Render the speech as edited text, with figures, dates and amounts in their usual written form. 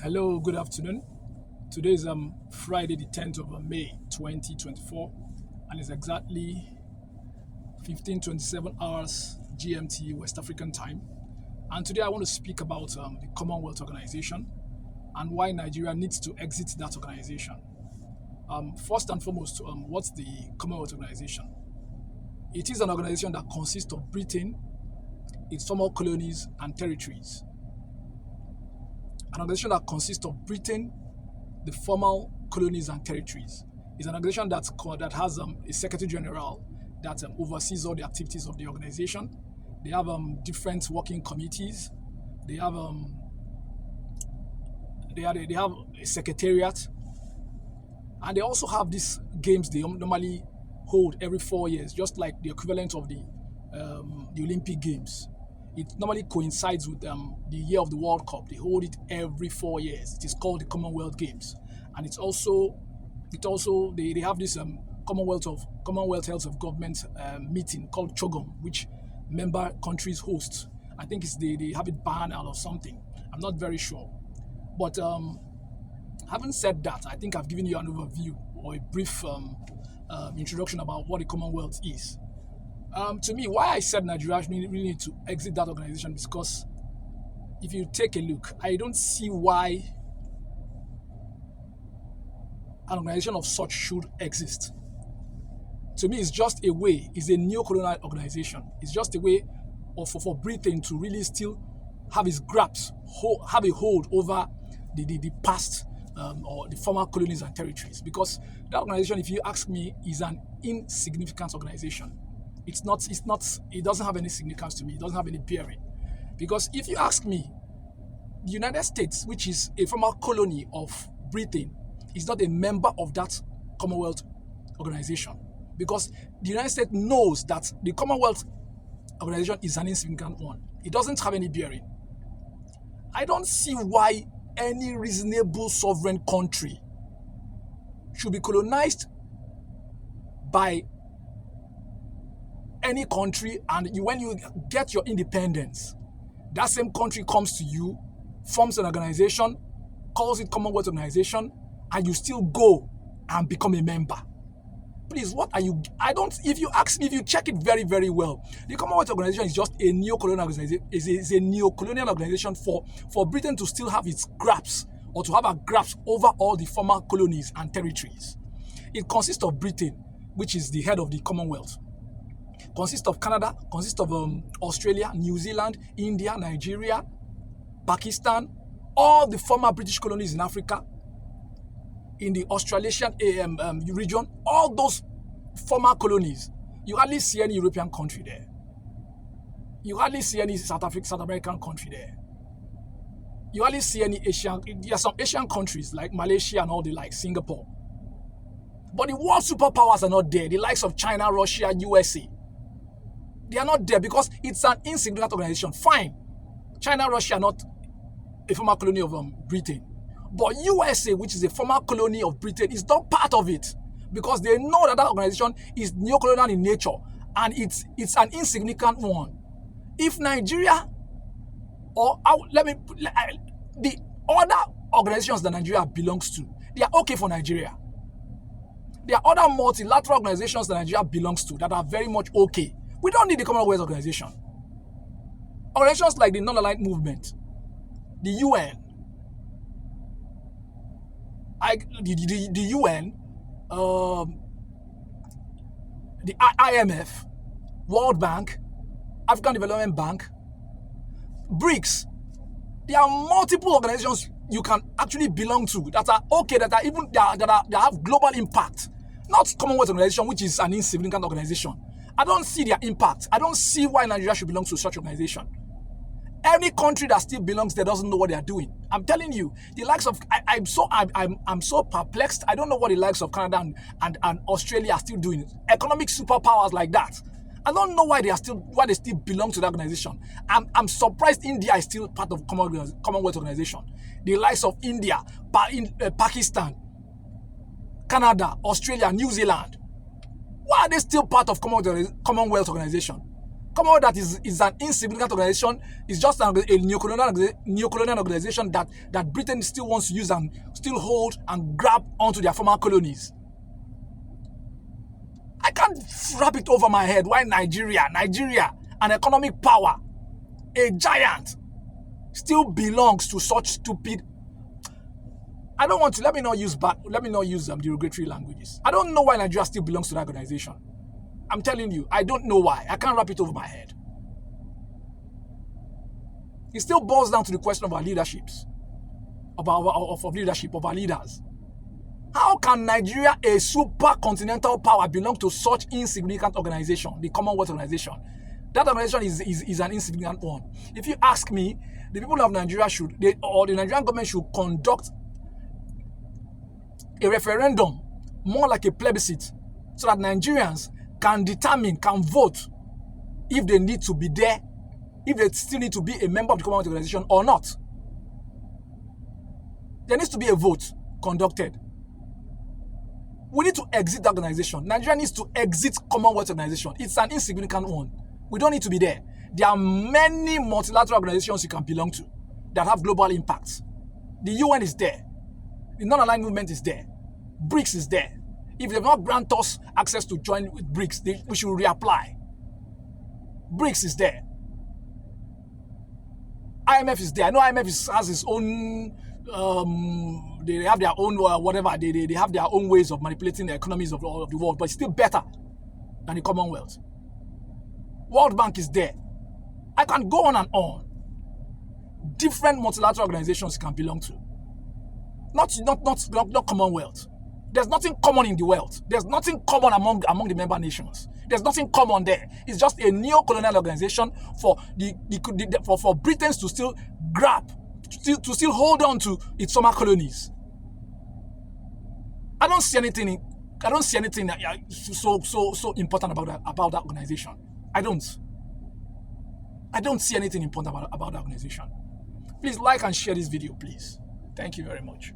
Hello, good afternoon. Today is Friday, the 10th of May 2024, and it's exactly 15:27 hours GMT West African time. And today I want to speak about the Commonwealth Organization and why Nigeria needs to exit that organization. First and foremost, what's the Commonwealth Organization? It is an organization that consists of Britain, its former colonies and territories. An organization that consists of Britain, the former colonies and territories. It's an organization that has a secretary general that oversees all the activities of the organization. They have different working committees. They have they have a secretariat, and they also have these games they normally hold every 4 years, just like the equivalent of the Olympic Games. It normally coincides with the year of the World Cup. They hold it every 4 years. It is called the Commonwealth Games, and they have this Commonwealth Health of Government meeting called CHOGM, which member countries host. I think they have it banned out or something. I'm not very sure, but having said that, I think I've given you an overview or a brief introduction about what the Commonwealth is. To me, why I said Nigeria really need to exit that organization is because if you take a look, I don't see why an organization of such should exist. To me, it's just a way, it's a neocolonial organization. It's just a way for Britain to really still have its grasp, have a hold over the past or the former colonies and territories. Because that organization, if you ask me, is an insignificant organization. It doesn't have any significance to me. It doesn't have any bearing. Because if you ask me, the United States, which is a former colony of Britain, is not a member of that Commonwealth organization. Because the United States knows that the Commonwealth organization is an insignificant one. It doesn't have any bearing. I don't see why any reasonable sovereign country should be colonized by any country, and when you get your independence, that same country comes to you, forms an organization, calls it Commonwealth Organization, and you still go and become a member. Please, what are you? If you ask me, if you check it very, very well, the Commonwealth Organization is just a neocolonial organization. Is a neocolonial organization for Britain to still have its grasp or to have a grasp over all the former colonies and territories. It consists of Britain, which is the head of the Commonwealth. Consists of Canada, consists of Australia, New Zealand, India, Nigeria, Pakistan, all the former British colonies in Africa, in the Australasian region, all those former colonies. You hardly see any European country there. You hardly see any South American country there. You hardly see any Asian. There are some Asian countries like Malaysia and all the like, Singapore. But the world superpowers are not there. The likes of China, Russia, USA. They are not there because it's an insignificant organization. Fine. China, Russia are not a former colony of Britain. But USA, which is a former colony of Britain, is not part of it because they know that organization is neocolonial in nature and it's an insignificant one. If Nigeria the other organizations that Nigeria belongs to, they are okay for Nigeria. There are other multilateral organizations that Nigeria belongs to that are very much okay. We don't need the Commonwealth Organization. Organizations like the Non-Aligned Movement, the UN, the UN, the IMF, World Bank, African Development Bank, BRICS. There are multiple organizations you can actually belong to that are okay, that have global impact. Not Commonwealth Organization, which is an insignificant organization. I don't see their impact. I don't see why Nigeria should belong to such organization. Any country that still belongs there doesn't know what they are doing. I'm telling you, the likes of I'm so perplexed. I don't know what the likes of Canada and Australia are still doing. Economic superpowers like that. I don't know why they still belong to that organization. I'm surprised India is still part of Commonwealth Organization. The likes of India, Pakistan, Canada, Australia, New Zealand. Why are they still part of Commonwealth Organization? Commonwealth that is an insignificant organization, is just a neocolonial organization that Britain still wants to use and still hold and grab onto their former colonies. I can't wrap it over my head why Nigeria, an economic power, a giant, still belongs to such stupid. I don't want to. Let me not use derogatory languages. I don't know why Nigeria still belongs to that organization. I'm telling you, I don't know why. I can't wrap it over my head. It still boils down to the question of our leaderships, of our leaders. How can Nigeria, a supercontinental power, belong to such insignificant organization, the Commonwealth organization? That organization is an insignificant one. If you ask me, the people of Nigeria the Nigerian government should conduct a referendum, more like a plebiscite, so that Nigerians can vote if they need to be there, if they still need to be a member of the Commonwealth organization or not. There needs to be a vote conducted. We need to exit that organization. Nigeria needs to exit Commonwealth organization. It's an insignificant one. We don't need to be there. There are many multilateral organizations you can belong to that have global impacts. The UN is there. The non-aligned movement is there. BRICS is there. If they've not granted us access to join with BRICS, we should reapply. BRICS is there. IMF is there. I know IMF has its own, they have their own whatever, they have their own ways of manipulating the economies of the world, but it's still better than the Commonwealth. World Bank is there. I can go on and on. Different multilateral organizations you can belong to. Not Commonwealth. There's nothing common in the world. There's nothing common among the member nations. There's nothing common there. It's just a neo-colonial organization for for Britain to still grab, to still hold on to its summer colonies. I don't see anything so important about that organization. I don't see anything important about that organization. Please like and share this video, please. Thank you very much.